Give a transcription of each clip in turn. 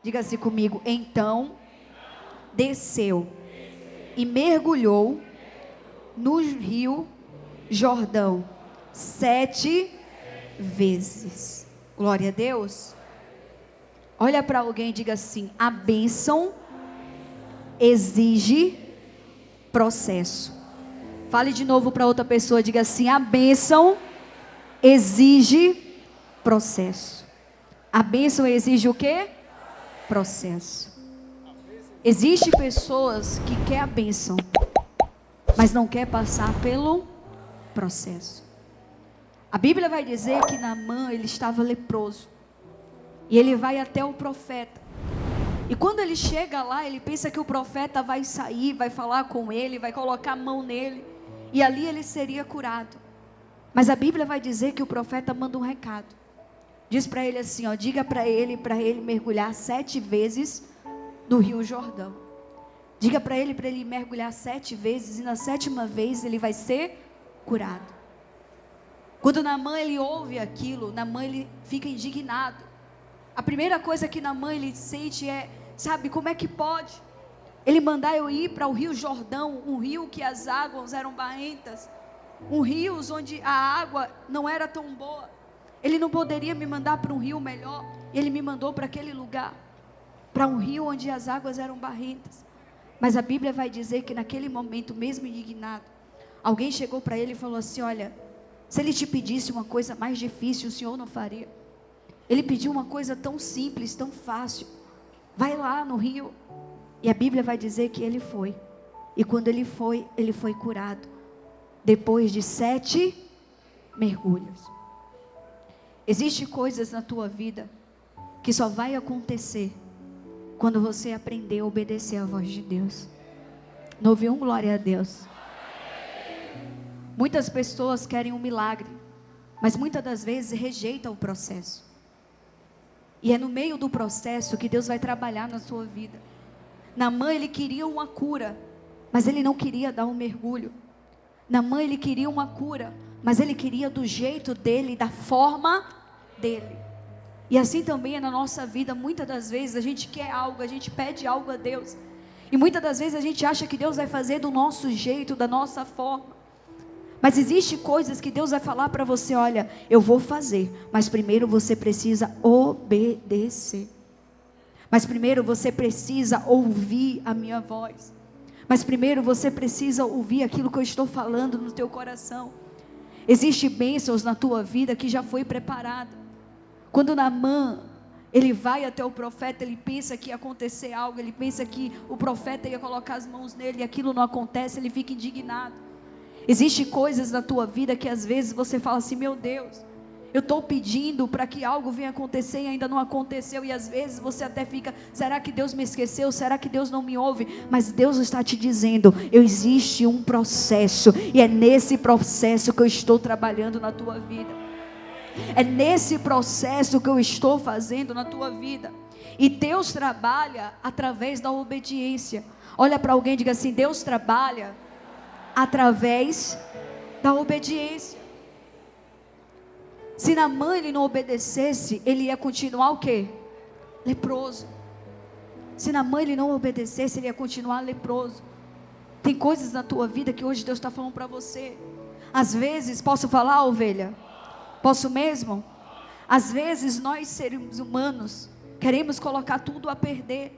Diga assim comigo. Então, desceu e mergulhou no rio Jordão 7 vezes. Glória a Deus. Olha para alguém e diga assim: a bênção exige processo. Fale de novo para outra pessoa, diga assim: a bênção exige processo. A bênção exige o quê? Processo. Existem pessoas que querem a bênção, mas não quer passar pelo processo. A Bíblia vai dizer que Naamã, ele estava leproso. E ele vai até o profeta. E quando ele chega lá, ele pensa que o profeta vai sair, vai falar com ele, vai colocar a mão nele. E ali ele seria curado. Mas a Bíblia vai dizer que o profeta manda um recado. Diz para ele assim, ó, diga para ele mergulhar 7 vezes no rio Jordão. Diga para ele mergulhar 7 vezes e na 7ª vez ele vai ser curado. Quando Naamã ele ouve aquilo, Naamã ele fica indignado. A primeira coisa que Naamã ele sente é, sabe, como é que pode ele mandar eu ir para o rio Jordão, um rio que as águas eram barrentas, um rio onde a água não era tão boa. Ele não poderia me mandar para um rio melhor. Ele me mandou para aquele lugar, para um rio onde as águas eram barrentas. Mas a Bíblia vai dizer que naquele momento, mesmo indignado, alguém chegou para ele e falou assim: olha, se ele te pedisse uma coisa mais difícil, o senhor não faria? Ele pediu uma coisa tão simples, tão fácil. Vai lá no rio. E a Bíblia vai dizer que ele foi. E quando ele foi curado. Depois de 7 mergulhos. Existem coisas na tua vida que só vai acontecer quando você aprender a obedecer à voz de Deus. Não ouviu um glória a Deus? Muitas pessoas querem um milagre, mas muitas das vezes rejeitam o processo. E é no meio do processo que Deus vai trabalhar na sua vida. Naamã ele queria uma cura, mas ele não queria dar um mergulho. Naamã ele queria uma cura, mas ele queria do jeito dele, da forma dele. E assim também é na nossa vida. Muitas das vezes a gente quer algo, a gente pede algo a Deus. E muitas das vezes a gente acha que Deus vai fazer do nosso jeito, da nossa forma. Mas existem coisas que Deus vai falar para você: olha, eu vou fazer, mas primeiro você precisa obedecer. Mas primeiro você precisa ouvir a minha voz. Mas primeiro você precisa ouvir aquilo que eu estou falando no teu coração. Existem bênçãos na tua vida que já foi preparada. Quando Naamã, ele vai até o profeta, ele pensa que ia acontecer algo, ele pensa que o profeta ia colocar as mãos nele e aquilo não acontece, ele fica indignado. Existem coisas na tua vida que às vezes você fala assim: meu Deus, eu estou pedindo para que algo venha acontecer e ainda não aconteceu. E às vezes você até fica: será que Deus me esqueceu? Será que Deus não me ouve? Mas Deus está te dizendo: existe um processo, e é nesse processo que eu estou trabalhando na tua vida. É nesse processo que eu estou fazendo na tua vida. E Deus trabalha através da obediência. Olha para alguém e diga assim: Deus trabalha através da obediência. Se Naamã ele não obedecesse, ele ia continuar o quê? Leproso. Se Naamã ele não obedecesse, ele ia continuar leproso. Tem coisas na tua vida que hoje Deus está falando para você. Às vezes, posso falar, ovelha? Posso mesmo? Às vezes nós seres humanos queremos colocar tudo a perder.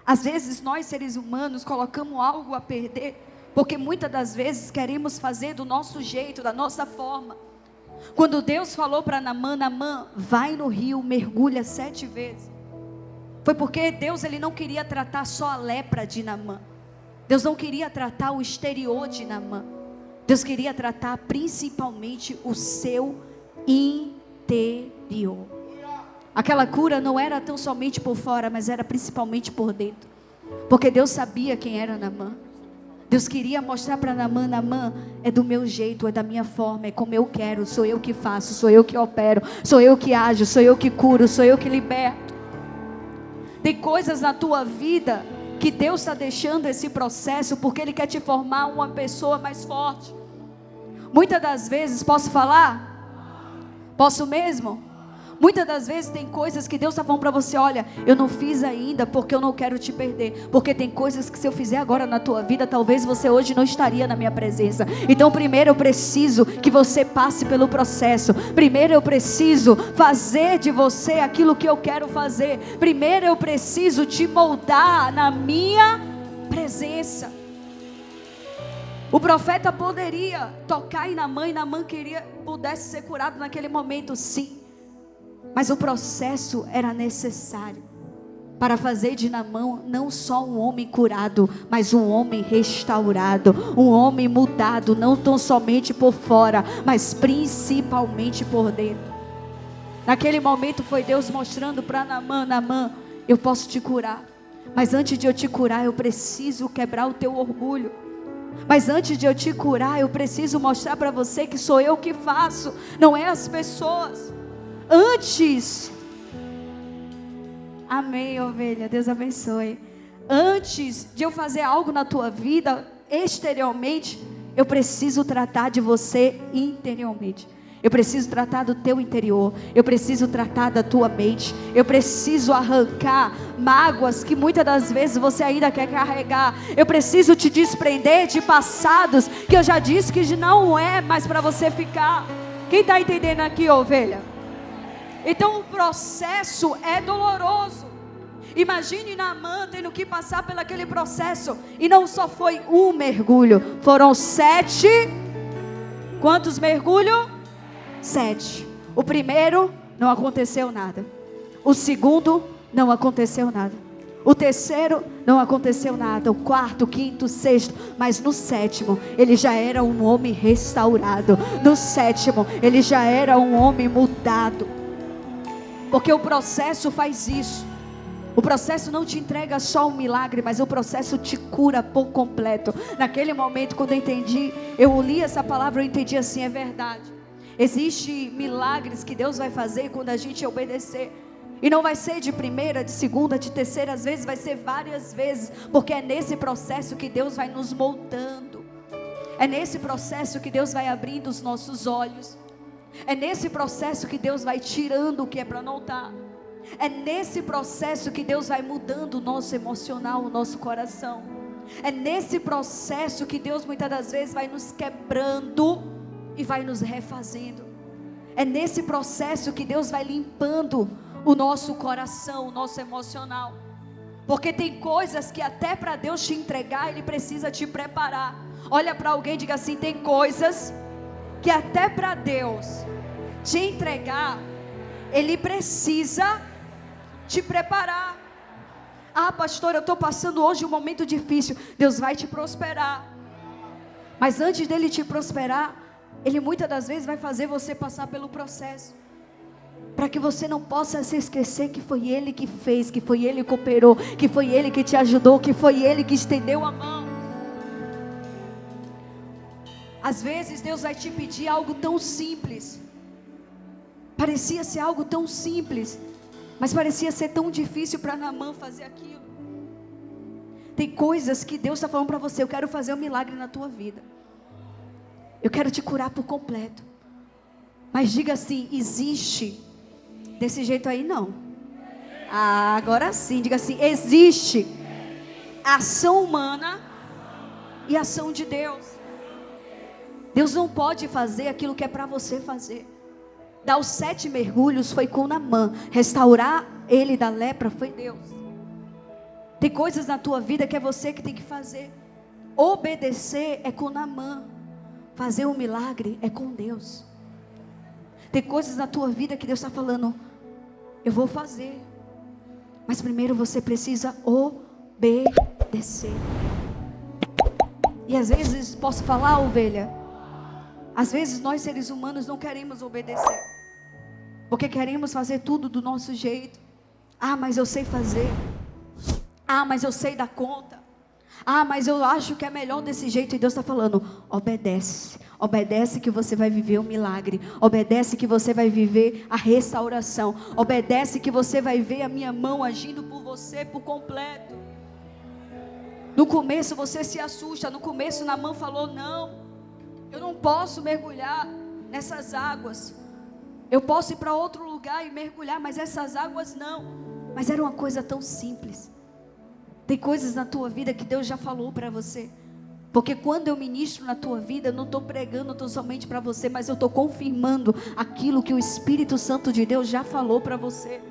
Às vezes nós seres humanos colocamos algo a perder, porque muitas das vezes queremos fazer do nosso jeito, da nossa forma. Quando Deus falou para Naamã: Naamã, vai no rio, mergulha 7 vezes. Foi porque Deus ele não queria tratar só a lepra de Naamã. Deus não queria tratar o exterior de Naamã. Deus queria tratar principalmente o seu interior. Aquela cura não era tão somente por fora, mas era principalmente por dentro. Porque Deus sabia quem era Naamã. Deus queria mostrar para Naamã: Naamã, é do meu jeito, é da minha forma, é como eu quero, sou eu que faço, sou eu que opero, sou eu que ajo, sou eu que curo, sou eu que liberto. Tem coisas na tua vida que Deus está deixando esse processo porque Ele quer te formar uma pessoa mais forte. Muitas das vezes, posso falar? Posso mesmo? Muitas das vezes tem coisas que Deus está falando para você: olha, eu não fiz ainda porque eu não quero te perder. Porque tem coisas que se eu fizer agora na tua vida, talvez você hoje não estaria na minha presença. Então primeiro eu preciso que você passe pelo processo. Primeiro eu preciso fazer de você aquilo que eu quero fazer. Primeiro eu preciso te moldar na minha presença. O profeta poderia tocar em Naamã, e Naamã pudesse ser curado naquele momento, sim. Mas o processo era necessário para fazer de Naamã não só um homem curado, mas um homem restaurado, um homem mudado, não tão somente por fora, mas principalmente por dentro. Naquele momento foi Deus mostrando para Naamã: Naamã, eu posso te curar, mas antes de eu te curar, eu preciso quebrar o teu orgulho. Mas antes de eu te curar, eu preciso mostrar para você que sou eu que faço, não é as pessoas. Antes, amém, ovelha, Deus abençoe. Antes de eu fazer algo na tua vida exteriormente, eu preciso tratar de você interiormente. Eu preciso tratar do teu interior. Eu preciso tratar da tua mente. Eu preciso arrancar mágoas que muitas das vezes você ainda quer carregar. Eu preciso te desprender de passados que eu já disse que não é mais para você ficar. Quem está entendendo aqui, ovelha? Então o processo é doloroso. Imagine Naamã tendo que passar por aquele processo. E não só foi um mergulho, foram 7. Quantos mergulhos? 7. O primeiro, não aconteceu nada. O segundo, não aconteceu nada. O terceiro, não aconteceu nada. O quarto, quinto, sexto. Mas no sétimo, ele já era um homem restaurado. No sétimo, ele já era um homem mudado. Porque o processo faz isso. O processo não te entrega só um milagre, mas o processo te cura por completo. Naquele momento, quando eu li essa palavra, eu entendi assim: é verdade. Existem milagres que Deus vai fazer quando a gente obedecer. E não vai ser de primeira, de segunda, de terceira, às vezes vai ser várias vezes. Porque é nesse processo que Deus vai nos moldando. É nesse processo que Deus vai abrindo os nossos olhos. É nesse processo que Deus vai tirando o que é para não estar. É nesse processo que Deus vai mudando o nosso emocional, o nosso coração. É nesse processo que Deus muitas das vezes vai nos quebrando e vai nos refazendo. É nesse processo que Deus vai limpando o nosso coração, o nosso emocional. Porque tem coisas que até para Deus te entregar, Ele precisa te preparar. Olha para alguém e diga assim: tem coisas que até para Deus te entregar, Ele precisa te preparar. Ah, pastor, eu estou passando hoje um momento difícil. Deus vai te prosperar. Mas antes dele te prosperar, Ele muitas das vezes vai fazer você passar pelo processo, para que você não possa se esquecer que foi Ele que fez, que foi Ele que operou, que foi Ele que te ajudou, que foi Ele que estendeu a mão. Às vezes Deus vai te pedir algo tão simples. Parecia ser algo tão simples, mas parecia ser tão difícil para Naamã fazer aquilo. Tem coisas que Deus está falando para você: eu quero fazer um milagre na tua vida. Eu quero te curar por completo. Mas diga assim: existe. Desse jeito aí não. Ah, agora sim, diga assim: existe ação humana e ação de Deus. Deus não pode fazer aquilo que é para você fazer. Dar os 7 mergulhos foi com Naamã. Restaurar ele da lepra foi Deus. Tem coisas na tua vida que é você que tem que fazer. Obedecer é com Naamã. Fazer um milagre é com Deus. Tem coisas na tua vida que Deus está falando: eu vou fazer. Mas primeiro você precisa obedecer. E às vezes, posso falar, ovelha? Às vezes nós seres humanos não queremos obedecer. Porque queremos fazer tudo do nosso jeito. Ah, mas eu sei fazer. Ah, mas eu sei dar conta. Ah, mas eu acho que é melhor desse jeito. E Deus está falando: obedece. Obedece que você vai viver o milagre. Obedece que você vai viver a restauração. Obedece que você vai ver a minha mão agindo por você por completo. No começo você se assusta. No começo Naamã falou: não, eu não posso mergulhar nessas águas. Eu posso ir para outro lugar e mergulhar, mas essas águas não. Mas era uma coisa tão simples. Tem coisas na tua vida que Deus já falou para você. Porque quando eu ministro na tua vida, eu não estou pregando tão somente para você, mas eu estou confirmando aquilo que o Espírito Santo de Deus já falou para você.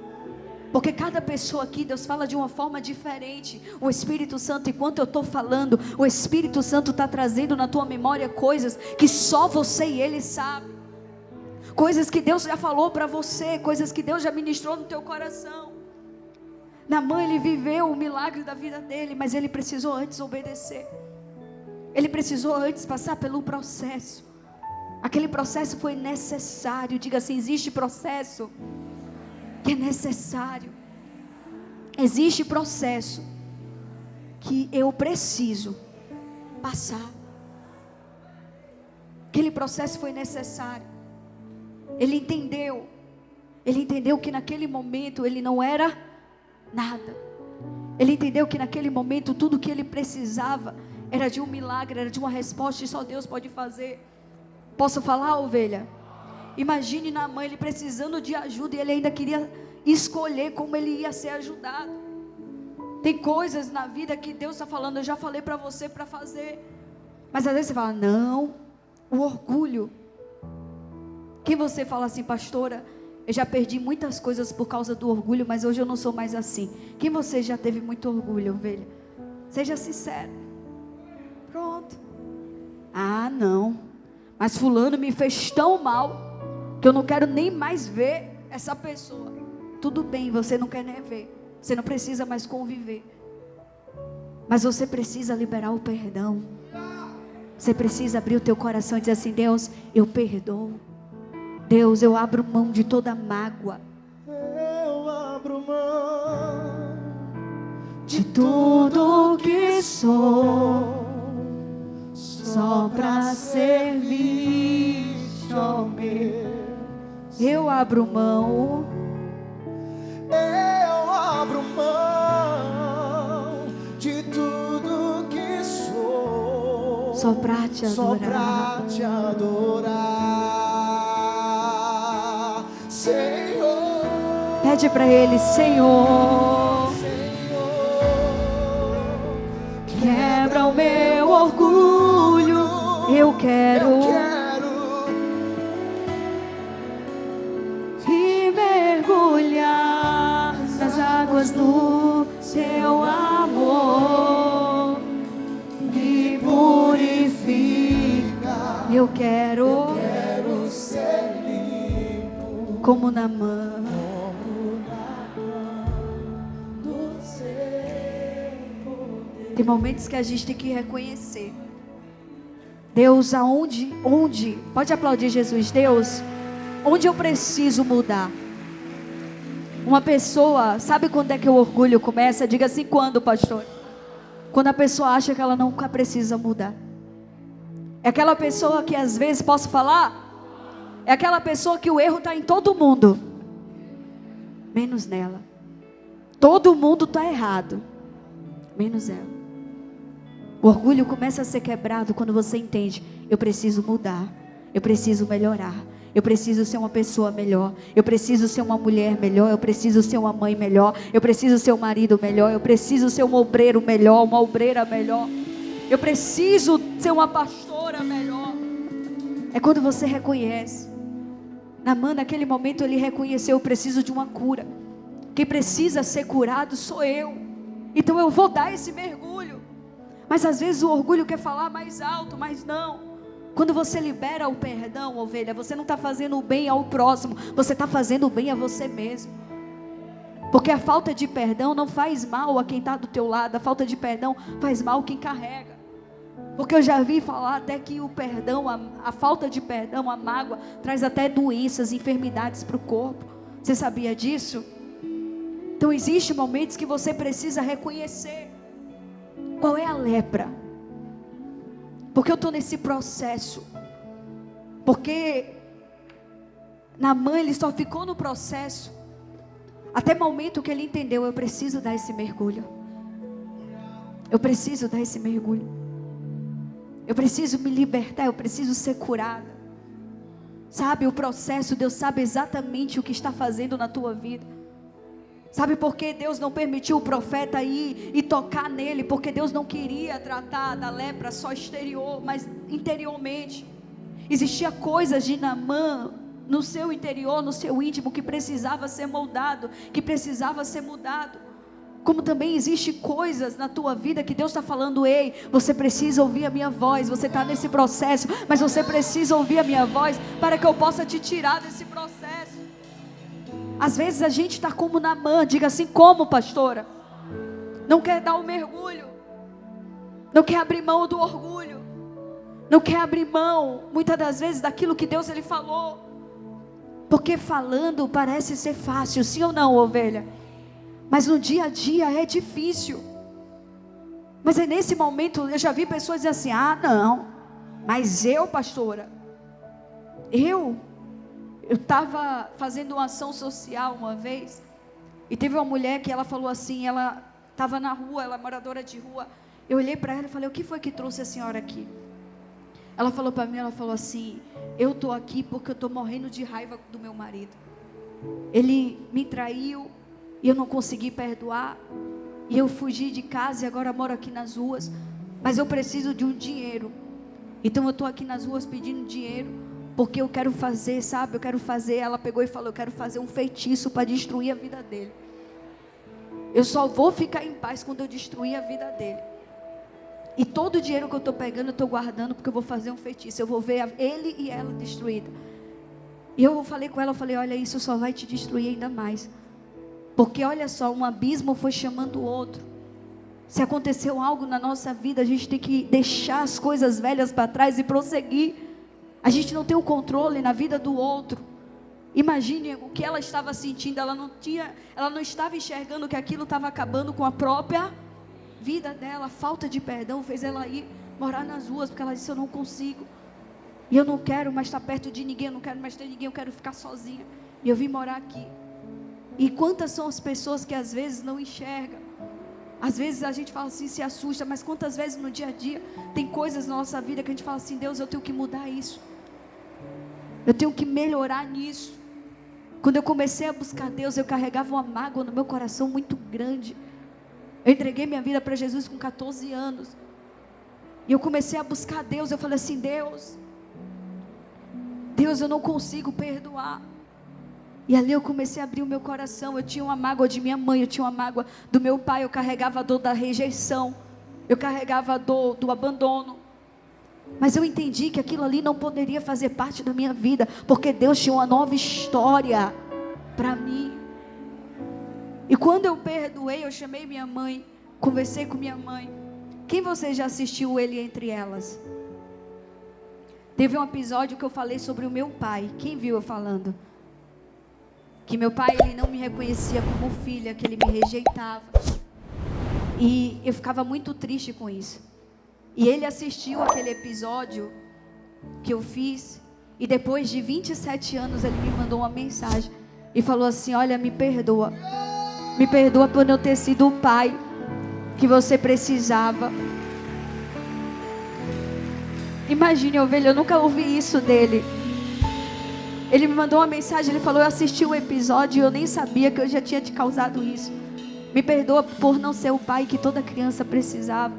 Porque cada pessoa aqui, Deus fala de uma forma diferente. O Espírito Santo, enquanto eu estou falando, o Espírito Santo está trazendo na tua memória coisas que só você e Ele sabem. Coisas que Deus já falou para você, coisas que Deus já ministrou no teu coração. Naamã, ele viveu o milagre da vida dele, mas ele precisou antes obedecer. Ele precisou antes passar pelo processo. Aquele processo foi necessário. Diga assim: existe processo que é necessário. Existe processo que eu preciso passar. Aquele processo foi necessário. Ele entendeu que naquele momento ele não era nada. Ele entendeu que naquele momento tudo que ele precisava era de um milagre, era de uma resposta, e só Deus pode fazer. Posso falar, ovelha? Imagine Naamã, ele precisando de ajuda, e ele ainda queria escolher como ele ia ser ajudado. Tem coisas na vida que Deus está falando, eu já falei para você para fazer, mas às vezes você fala, não, o orgulho. Que você fala assim, pastora, eu já perdi muitas coisas por causa do orgulho, mas hoje eu não sou mais assim. Quem você já teve muito orgulho, ovelha? Seja sincero. Pronto. Ah, não, mas fulano me fez tão mal que eu não quero nem mais ver essa pessoa. Tudo bem, você não quer nem ver, você não precisa mais conviver, mas você precisa liberar o perdão. Você precisa abrir o teu coração e dizer assim, Deus, eu perdoo. Deus, eu abro mão de toda mágoa. Eu abro mão de tudo que sou, só pra servir ao meu. Eu abro mão. Eu abro mão de tudo que sou, Só pra te adorar. Só pra te adorar. Senhor, pede pra Ele, Senhor, quebra o meu orgulho. Eu quero e mergulhar nas águas do Seu amor. Me purifica. Eu quero ser como Naamã. Tem momentos que a gente tem que reconhecer, Deus, onde, pode aplaudir Jesus, Deus, onde eu preciso mudar. Uma pessoa, sabe quando é que o orgulho começa? Diga assim, quando, pastor? Quando a pessoa acha que ela nunca precisa mudar. É aquela pessoa que às vezes, posso falar? É aquela pessoa que o erro está em todo mundo, menos nela. Todo mundo está errado, menos ela. O orgulho começa a ser quebrado quando você entende, eu preciso mudar, eu preciso melhorar, eu preciso ser uma pessoa melhor, eu preciso ser uma mulher melhor, eu preciso ser uma mãe melhor, eu preciso ser um marido melhor, eu preciso ser um obreiro melhor, uma obreira melhor, eu preciso ser uma pastora melhor. É quando você reconhece. Naamã, naquele momento ele reconheceu, eu preciso de uma cura, quem precisa ser curado sou eu, então eu vou dar esse mergulho. Mas às vezes o orgulho quer falar mais alto, mas não. Quando você libera o perdão, ovelha, você não está fazendo o bem ao próximo, você está fazendo o bem a você mesmo. Porque a falta de perdão não faz mal a quem está do teu lado, a falta de perdão faz mal a quem carrega. Porque eu já vi falar até que o perdão, a falta de perdão, a mágoa, traz até doenças, enfermidades para o corpo. Você sabia disso? Então existem momentos que você precisa reconhecer. Qual é a lepra? Porque eu estou nesse processo. Porque Naamã, ele só ficou no processo até o momento que ele entendeu, eu preciso dar esse mergulho. Eu preciso dar esse mergulho. Eu preciso me libertar, eu preciso ser curada. Sabe, o processo, Deus sabe exatamente o que está fazendo na tua vida. Sabe por que Deus não permitiu o profeta ir e tocar nele? Porque Deus não queria tratar da lepra só exterior, mas interiormente. Existia coisas de Naamã no seu interior, no seu íntimo, que precisava ser moldado, que precisava ser mudado. Como também existe coisas na tua vida que Deus está falando: ei, você precisa ouvir a minha voz. Você está nesse processo, mas você precisa ouvir a minha voz para que eu possa te tirar desse processo. Às vezes a gente está como Naamã. Diga assim: como, pastora? Não quer dar um mergulho, não quer abrir mão do orgulho, não quer abrir mão, muitas das vezes, daquilo que Deus ele falou, porque falando parece ser fácil, sim ou não, ovelha? Mas no dia a dia é difícil. Mas é nesse momento, eu já vi pessoas dizer assim: ah não, mas eu, pastora, eu estava fazendo uma ação social uma vez, e teve uma mulher que ela falou assim, ela estava na rua, ela é moradora de rua. Eu olhei para ela e falei: o que foi que trouxe a senhora aqui? Ela falou para mim, ela falou assim: eu estou aqui porque eu estou morrendo de raiva do meu marido. Ele me traiu, e eu não consegui perdoar, e eu fugi de casa e agora moro aqui nas ruas, mas eu preciso de um dinheiro. Então eu estou aqui nas ruas pedindo dinheiro, porque eu quero fazer, sabe, eu quero fazer. Ela pegou e falou: eu quero fazer um feitiço para destruir a vida dele. Eu só vou ficar em paz quando eu destruir a vida dele. E todo o dinheiro que eu estou pegando, eu estou guardando, porque eu vou fazer um feitiço. Eu vou ver ele e ela destruída. E eu falei com ela, eu falei: olha, isso só vai te destruir ainda mais. Porque olha só, um abismo foi chamando o outro. Se aconteceu algo na nossa vida, a gente tem que deixar as coisas velhas para trás e prosseguir. A gente não tem o controle na vida do outro. Imagine o que ela estava sentindo. Ela não estava enxergando que aquilo estava acabando com a própria vida dela. A falta de perdão fez ela ir morar nas ruas, porque ela disse: eu não consigo, e eu não quero mais estar perto de ninguém, eu não quero mais ter ninguém, eu quero ficar sozinha, e eu vim morar aqui. E quantas são as pessoas que às vezes não enxergam? Às vezes a gente fala assim, se assusta, mas quantas vezes no dia a dia tem coisas na nossa vida que a gente fala assim: Deus, eu tenho que mudar isso, eu tenho que melhorar nisso. Quando eu comecei a buscar Deus, eu carregava uma mágoa no meu coração muito grande. Eu entreguei minha vida para Jesus com 14 anos, e eu comecei a buscar Deus. Eu falei assim: Deus, eu não consigo perdoar. E ali eu comecei a abrir o meu coração. Eu tinha uma mágoa de minha mãe, eu tinha uma mágoa do meu pai, eu carregava a dor da rejeição, eu carregava a dor do abandono. Mas eu entendi que aquilo ali não poderia fazer parte da minha vida, porque Deus tinha uma nova história para mim. E quando eu perdoei, eu chamei minha mãe, conversei com minha mãe. Quem você já assistiu Ele Entre Elas? Teve um episódio que eu falei sobre o meu pai. Quem viu eu falando? Que meu pai, ele não me reconhecia como filha, que ele me rejeitava. E eu ficava muito triste com isso. E ele assistiu aquele episódio que eu fiz, e depois de 27 anos ele me mandou uma mensagem e falou assim: olha, me perdoa por não ter sido o pai que você precisava. Imagine, ovelha, eu nunca ouvi isso dele. Ele me mandou uma mensagem, ele falou: eu assisti o episódio e eu nem sabia que eu já tinha te causado isso. Me perdoa por não ser o pai que toda criança precisava.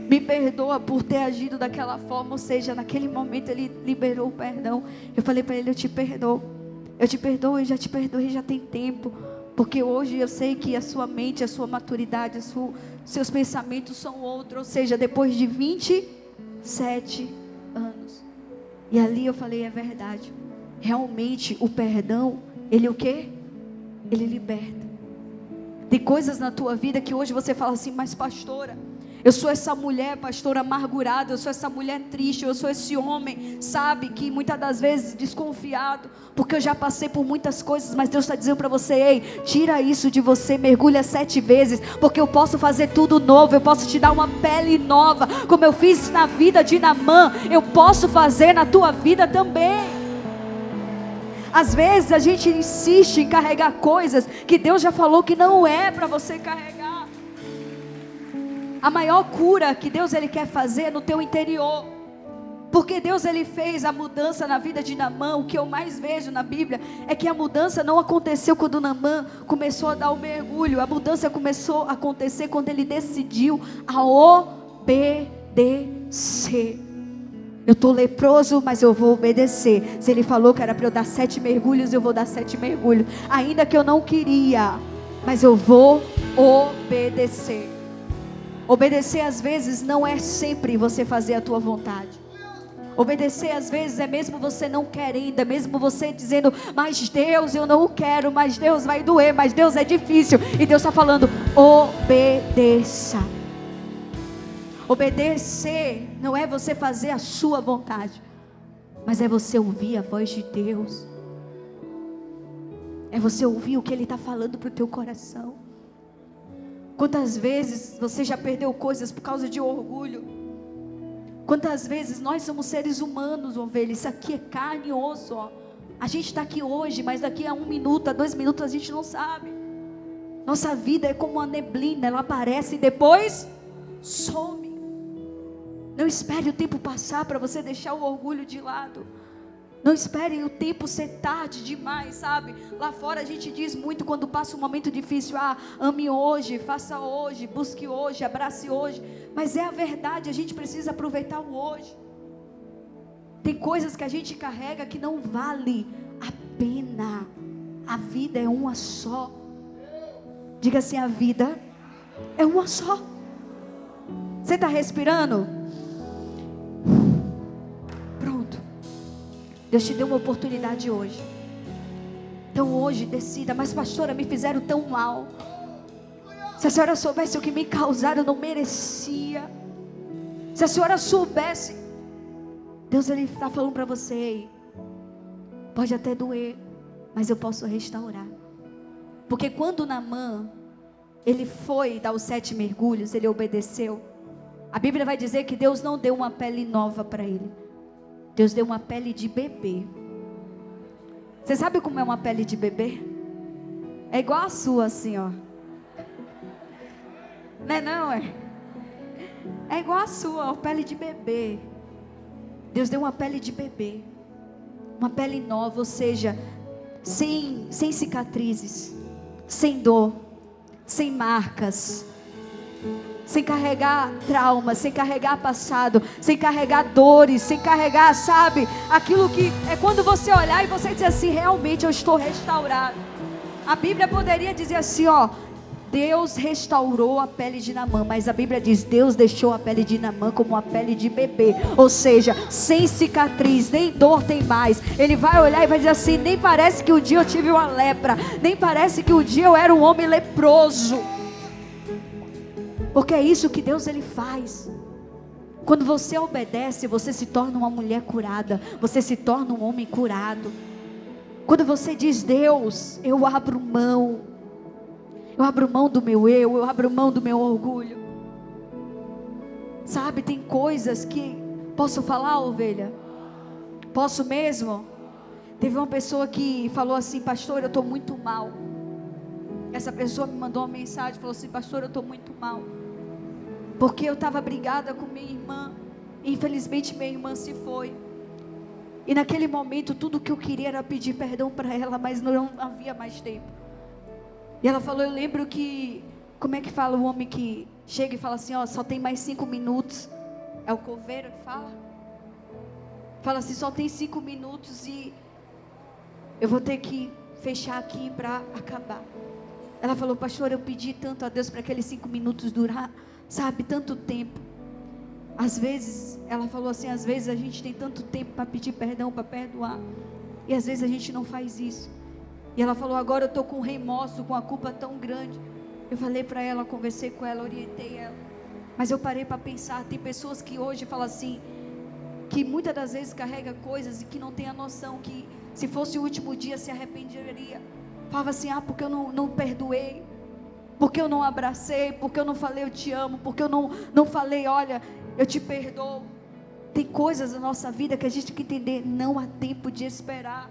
Me perdoa por ter agido daquela forma. Ou seja, naquele momento ele liberou o perdão. Eu falei para ele: eu te perdoo, eu já te perdoei, já tem tempo. Porque hoje eu sei que a sua mente, a sua maturidade, seus pensamentos são outros. Ou seja, depois de 27 anos. E ali eu falei: é verdade. Realmente o perdão, ele o quê? Ele liberta. Tem coisas na tua vida que hoje você fala assim: mas pastora, eu sou essa mulher, pastora, amargurada, eu sou essa mulher triste, eu sou esse homem, sabe, que muitas das vezes desconfiado, porque eu já passei por muitas coisas. Mas Deus está dizendo para você: ei, tira isso de você, mergulha 7 vezes, porque eu posso fazer tudo novo, eu posso te dar uma pele nova, como eu fiz na vida de Naamã, eu posso fazer na tua vida também. Às vezes a gente insiste em carregar coisas que Deus já falou que não é para você carregar. A maior cura que Deus ele quer fazer é no teu interior. Porque Deus ele fez a mudança na vida de Naamã. O que eu mais vejo na Bíblia é que a mudança não aconteceu quando Naamã começou a dar o mergulho. A mudança começou a acontecer quando ele decidiu a obedecer. Eu estou leproso, mas eu vou obedecer. Se ele falou que era para eu dar 7 mergulhos, eu vou dar 7 mergulhos. Ainda que eu não queria, mas eu vou obedecer. Obedecer às vezes não é sempre você fazer a tua vontade. Obedecer às vezes é mesmo você não querendo, é mesmo você dizendo, mas Deus eu não quero, mas Deus vai doer, mas Deus é difícil. E Deus está falando, obedeça. Obedecer não é você fazer a sua vontade, mas é você ouvir a voz de Deus. É você ouvir o que Ele está falando para o teu coração. Quantas vezes você já perdeu coisas por causa de orgulho? Quantas vezes nós somos seres humanos, ovelha? Isso aqui é carne e osso, ó. A gente está aqui hoje, mas daqui a 1 minuto, a 2 minutos a gente não sabe. Nossa vida é como uma neblina, ela aparece e depois some. Não espere o tempo passar para você deixar o orgulho de lado. Não espere o tempo ser tarde demais, sabe? Lá fora a gente diz muito quando passa um momento difícil, ame hoje, faça hoje, busque hoje, abrace hoje. Mas é a verdade, a gente precisa aproveitar o hoje. Tem coisas que a gente carrega que não vale a pena. A vida é uma só. Diga assim, a vida é uma só. Você está respirando? Pronto. Deus te deu uma oportunidade hoje. Então hoje decida, mas pastora, me fizeram tão mal. Se a senhora soubesse o que me causaram, eu não merecia. Se a senhora soubesse, Deus ele está falando para você, pode até doer, mas eu posso restaurar. Porque quando Naamã, ele foi dar os 7 mergulhos, ele obedeceu. A Bíblia vai dizer que Deus não deu uma pele nova para ele. Deus deu uma pele de bebê. Você sabe como é uma pele de bebê? É igual a sua assim, ó. Não é? É igual a sua, a pele de bebê. Deus deu uma pele de bebê. Uma pele nova, ou seja, sem cicatrizes, sem dor, sem marcas, sem carregar traumas, sem carregar passado, sem carregar dores, sem carregar, sabe, aquilo que é quando você olhar e você dizer assim, realmente eu estou restaurado. A Bíblia poderia dizer assim, ó, Deus restaurou a pele de Naamã, mas a Bíblia diz, Deus deixou a pele de Naamã como uma pele de bebê, ou seja, sem cicatriz, nem dor tem mais. Ele vai olhar e vai dizer assim, nem parece que um dia eu tive uma lepra, nem parece que um dia eu era um homem leproso. Porque é isso que Deus ele faz. Quando você obedece, você se torna uma mulher curada, você se torna um homem curado. Quando você diz, Deus, eu abro mão do meu eu abro mão do meu orgulho. Sabe, tem coisas que, posso falar, ovelha? Posso mesmo? Teve uma pessoa que falou assim, pastor, eu estou muito mal. Essa pessoa me mandou uma mensagem, falou assim, pastor, eu estou muito mal. Porque eu estava brigada com minha irmã. Infelizmente minha irmã se foi. E naquele momento tudo que eu queria era pedir perdão para ela, mas não havia mais tempo. E ela falou, eu lembro que, como é que fala o homem que chega e fala assim, ó, só tem mais 5 minutos. É o coveiro que fala? Fala assim, só tem 5 minutos e eu vou ter que fechar aqui para acabar. Ela falou, pastor, eu pedi tanto a Deus para aqueles 5 minutos durar, sabe, tanto tempo. Às vezes, ela falou assim, às vezes a gente tem tanto tempo para pedir perdão, para perdoar, e às vezes a gente não faz isso. E ela falou, agora eu estou com remorso, com a culpa tão grande. Eu falei para ela, conversei com ela, orientei ela. Mas eu parei para pensar, tem pessoas que hoje falam assim, que muitas das vezes carrega coisas e que não tem a noção que se fosse o último dia se arrependeria. Falava assim, porque eu não perdoei, porque eu não abracei, porque eu não falei eu te amo, porque eu não falei, olha, eu te perdoo. Tem coisas na nossa vida que a gente tem que entender, não há tempo de esperar.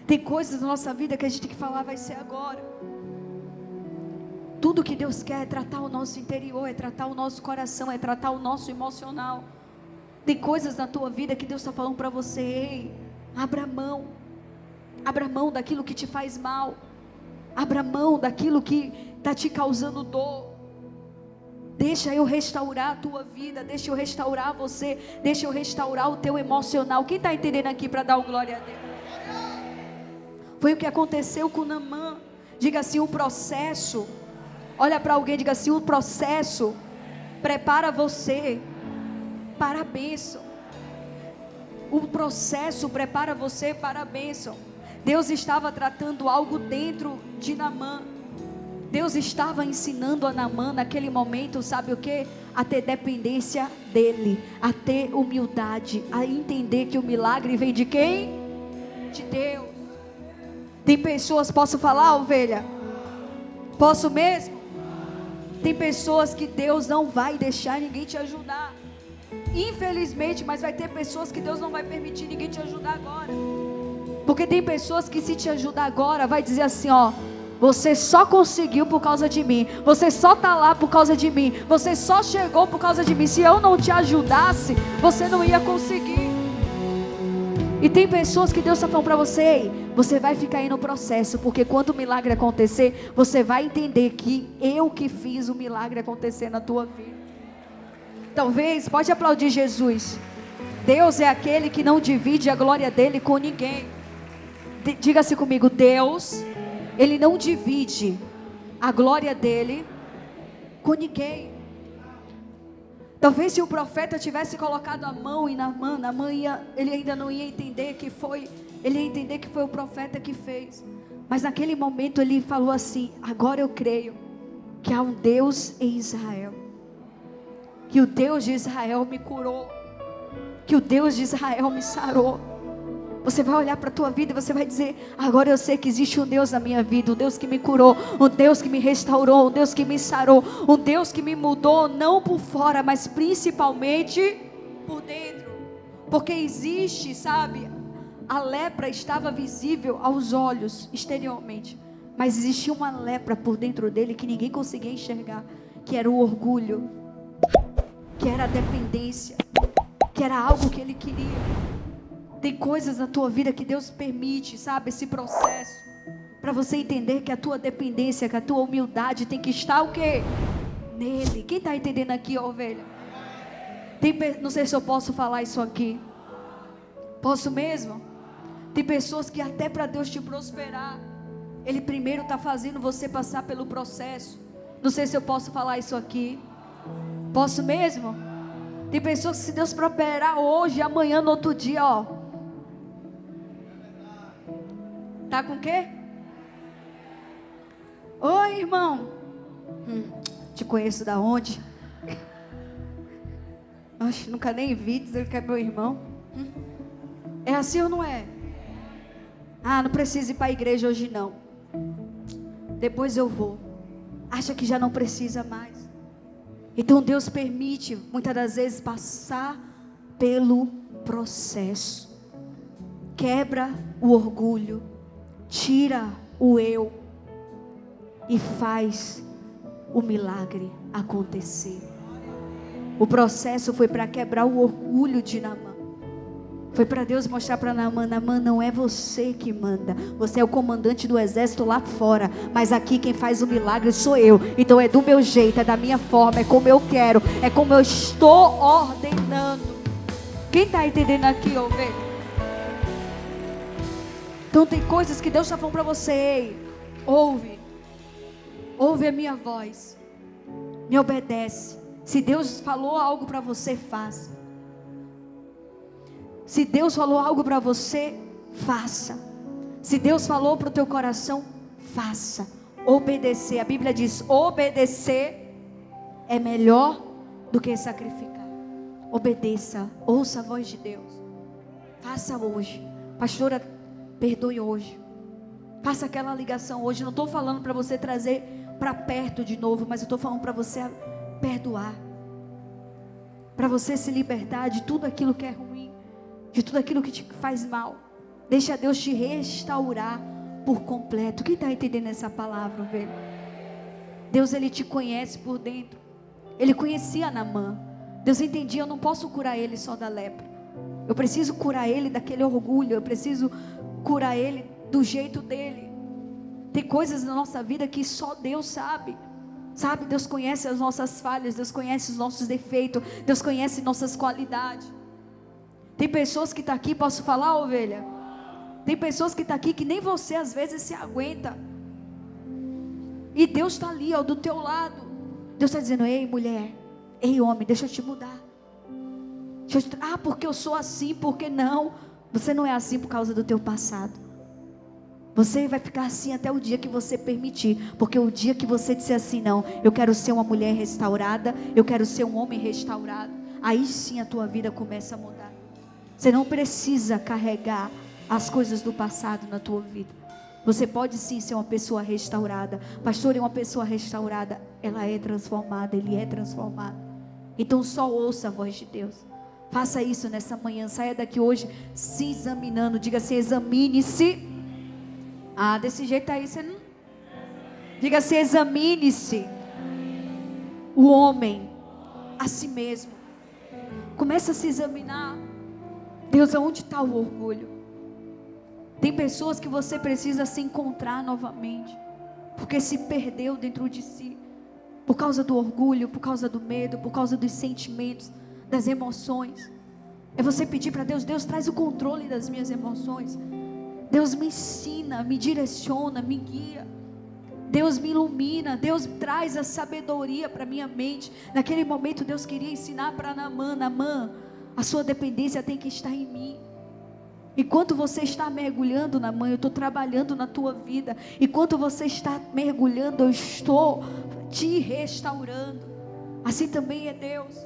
Tem coisas na nossa vida que a gente tem que falar, vai ser agora. Tudo que Deus quer é tratar o nosso interior, é tratar o nosso coração, é tratar o nosso emocional. Tem coisas na tua vida que Deus está falando para você: ei, abra mão daquilo que te faz mal, abra mão daquilo que está te causando dor. Deixa eu restaurar a tua vida, deixa eu restaurar você, deixa eu restaurar o teu emocional. Quem está entendendo aqui para dar um glória a Deus? Foi o que aconteceu com Naamã. Diga assim: o processo, olha para alguém, diga assim: o processo prepara você para a bênção. O processo prepara você para a bênção. Deus estava tratando algo dentro de Naamã. Deus estava ensinando a Naamã naquele momento, sabe o que? A ter dependência dele, a ter humildade, a entender que o milagre vem de quem? De Deus. Tem pessoas, posso falar, ovelha? Posso mesmo? Tem pessoas que Deus não vai deixar ninguém te ajudar. Infelizmente, mas vai ter pessoas que Deus não vai permitir ninguém te ajudar agora. Porque tem pessoas que se te ajudar agora, vai dizer assim, ó: você só conseguiu por causa de mim, você só está lá por causa de mim, você só chegou por causa de mim. Se eu não te ajudasse, você não ia conseguir. E tem pessoas que Deus está falando para você: ei, você vai ficar aí no processo, porque quando o milagre acontecer, você vai entender que eu que fiz o milagre acontecer na tua vida. Talvez, pode aplaudir Jesus. Deus é aquele que não divide a glória dele com ninguém. Diga-se comigo: Deus, Ele não divide a glória dele com ninguém. Talvez se o profeta tivesse colocado a mão em Naamã, ele ainda não ia entender que foi, ele ia entender que foi o profeta que fez. Mas naquele momento ele falou assim: agora eu creio que há um Deus em Israel, que o Deus de Israel me curou, que o Deus de Israel me sarou. Você vai olhar para a tua vida e você vai dizer: agora eu sei que existe um Deus na minha vida, um Deus que me curou, um Deus que me restaurou, um Deus que me sarou, um Deus que me mudou, não por fora, mas principalmente por dentro. Porque existe, sabe, a lepra estava visível aos olhos, exteriormente, mas existia uma lepra por dentro dele que ninguém conseguia enxergar, que era o orgulho, que era a dependência, que era algo que ele queria. Tem coisas na tua vida que Deus permite, sabe, esse processo, para você entender que a tua dependência, que a tua humildade tem que estar o quê? Nele. Quem está entendendo aqui, ó, ovelha? Não sei se eu posso falar isso aqui. Posso mesmo? Tem pessoas que até para Deus te prosperar, Ele primeiro está fazendo você passar pelo processo. Não sei se eu posso falar isso aqui. Posso mesmo? Tem pessoas que se Deus prosperar hoje, amanhã, no outro dia, ó, tá com o quê? Oi, irmão. Te conheço da onde? Oxe, nunca nem vi, dizer que é meu irmão. É assim ou não é? Ah, não preciso ir para a igreja hoje não. Depois eu vou. Acha que já não precisa mais. Então Deus permite, muitas das vezes, passar pelo processo. Quebra o orgulho, tira o eu e faz o milagre acontecer. O processo foi para quebrar o orgulho de Naamã. Foi para Deus mostrar para Naamã: Naamã, não é você que manda, você é o comandante do exército lá fora, mas aqui quem faz o milagre sou eu. Então é do meu jeito, é da minha forma, é como eu quero, é como eu estou ordenando. Quem está entendendo aqui, ovelha? Então tem coisas que Deus está falando para você: ei, ouve a minha voz, me obedece. Se Deus falou algo para você, faça. Se Deus falou algo para você, faça. Se Deus falou para o teu coração, faça. Obedecer, a Bíblia diz: obedecer é melhor do que sacrificar. Obedeça, ouça a voz de Deus. Faça hoje. Pastora, perdoe hoje. Faça aquela ligação hoje. Não estou falando para você trazer para perto de novo, mas eu estou falando para você perdoar, para você se libertar de tudo aquilo que é ruim, de tudo aquilo que te faz mal. Deixa Deus te restaurar por completo. Quem está entendendo essa palavra, velho? Deus, Ele te conhece por dentro. Ele conhecia Naamã. Deus entendia, eu não posso curar ele só da lepra. Eu preciso curar ele daquele orgulho. Eu preciso curar ele do jeito dele. Tem coisas na nossa vida que só Deus sabe. Sabe, Deus conhece as nossas falhas. Deus conhece os nossos defeitos. Deus conhece nossas qualidades. Tem pessoas que estão aqui, posso falar, ovelha? Tem pessoas que estão aqui que nem você às vezes se aguenta. E Deus está ali, ó, do teu lado. Deus está dizendo: ei mulher, ei homem, deixa eu te mudar. Porque eu sou assim, porque não? Você não é assim por causa do teu passado. Você vai ficar assim até o dia que você permitir. Porque o dia que você disser assim: não, eu quero ser uma mulher restaurada, eu quero ser um homem restaurado, aí sim a tua vida começa a mudar. Você não precisa carregar as coisas do passado na tua vida. Você pode sim ser uma pessoa restaurada. Pastor, é uma pessoa restaurada, ela é transformada, ele é transformado. Então só ouça a voz de Deus. Faça isso nessa manhã. Saia daqui hoje se examinando. Diga assim: examine-se. Desse jeito aí você não... Diga assim: examine-se. O homem a si mesmo. Começa a se examinar. Deus, aonde está o orgulho? Tem pessoas que você precisa se encontrar novamente, porque se perdeu dentro de si, por causa do orgulho, por causa do medo, por causa dos sentimentos, das emoções. É você pedir para Deus: Deus, traz o controle das minhas emoções. Deus, me ensina, me direciona, me guia. Deus, me ilumina. Deus, traz a sabedoria para minha mente. Naquele momento Deus queria ensinar para Naamã: Naamã, a sua dependência tem que estar em mim. Enquanto você está mergulhando, Naamã, eu estou trabalhando na tua vida. Enquanto você está mergulhando, eu estou te restaurando. Assim também é Deus.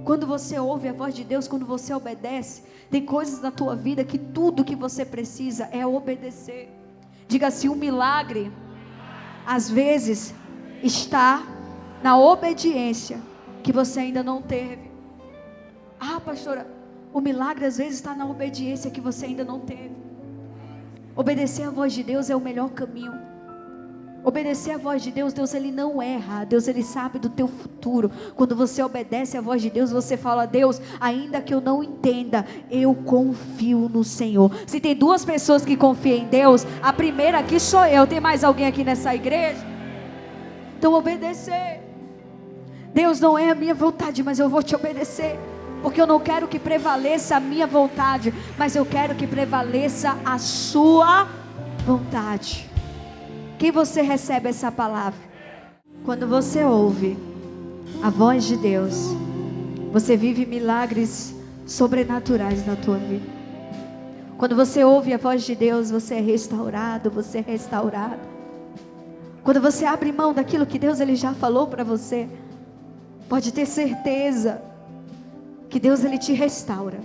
Quando você ouve a voz de Deus, quando você obedece, tem coisas na tua vida que tudo que você precisa é obedecer. Diga assim: o milagre às vezes está na obediência que você ainda não teve. Pastora, o milagre às vezes está na obediência que você ainda não teve. Obedecer a voz de Deus é o melhor caminho. Obedecer a voz de Deus, Deus ele não erra. Deus ele sabe do teu futuro. Quando você obedece a voz de Deus, você fala: Deus, ainda que eu não entenda, eu confio no Senhor. Se tem duas pessoas que confiam em Deus, a primeira aqui sou eu. Tem mais alguém aqui nessa igreja? Então obedecer. Deus, não é a minha vontade, mas eu vou te obedecer. Porque eu não quero que prevaleça a minha vontade, mas eu quero que prevaleça a sua vontade. Quem você recebe essa palavra? Quando você ouve a voz de Deus, você vive milagres sobrenaturais na tua vida. Quando você ouve a voz de Deus, você é restaurado, você é restaurado. Quando você abre mão daquilo que Deus ele já falou para você, pode ter certeza que Deus ele te restaura.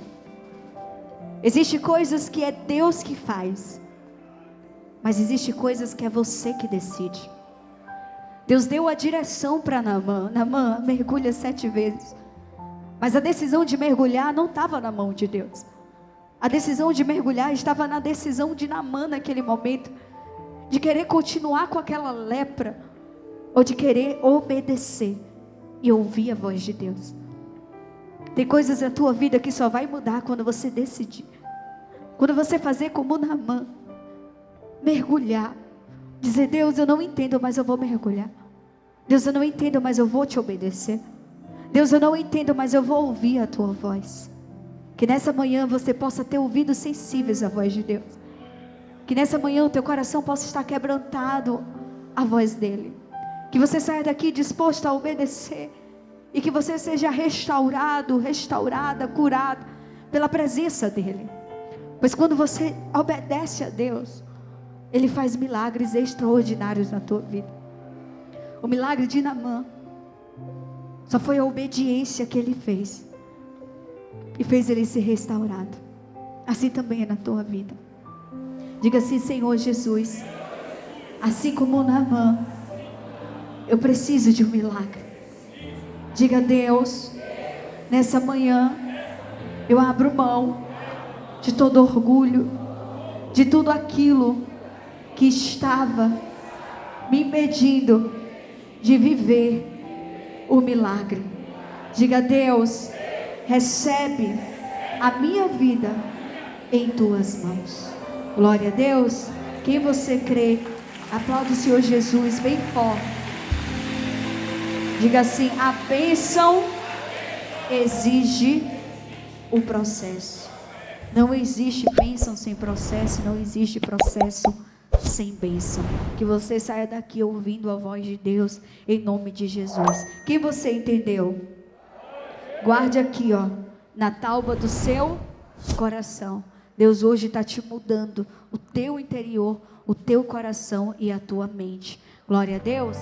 Existem coisas que é Deus que faz, mas existem coisas que é você que decide. Deus deu a direção para Naamã: Naamã, mergulha 7 vezes. Mas a decisão de mergulhar não estava na mão de Deus. A decisão de mergulhar estava na decisão de Naamã naquele momento, de querer continuar com aquela lepra, ou de querer obedecer e ouvir a voz de Deus. Tem coisas na tua vida que só vai mudar quando você decidir. Quando você fazer como Naamã, mergulhar, dizer: Deus, eu não entendo, mas eu vou mergulhar. Deus, eu não entendo, mas eu vou te obedecer. Deus, eu não entendo, mas eu vou ouvir a tua voz. Que nessa manhã você possa ter ouvidos sensíveis à voz de Deus. Que nessa manhã o teu coração possa estar quebrantado à voz dele. Que você saia daqui disposto a obedecer. E que você seja restaurado, restaurada, curado pela presença dele. Pois quando você obedece a Deus, ele faz milagres extraordinários na tua vida. O milagre de Naamã só foi a obediência que ele fez, e fez ele ser restaurado. Assim também é na tua vida. Diga assim: Senhor Jesus, assim como Naamã, eu preciso de um milagre. Diga: Deus, nessa manhã eu abro mão de todo orgulho, de tudo aquilo que estava me impedindo de viver o milagre. Diga: Deus, recebe a minha vida em tuas mãos. Glória a Deus. Quem você crê, aplaude o Senhor Jesus bem forte. Diga assim: a bênção exige o processo. Não existe bênção sem processo, não existe processo sem bênção. Que você saia daqui ouvindo a voz de Deus, em nome de Jesus. Quem você entendeu? Guarde aqui, ó, na tauba do seu coração. Deus hoje está te mudando o teu interior, o teu coração e a tua mente. Glória a Deus.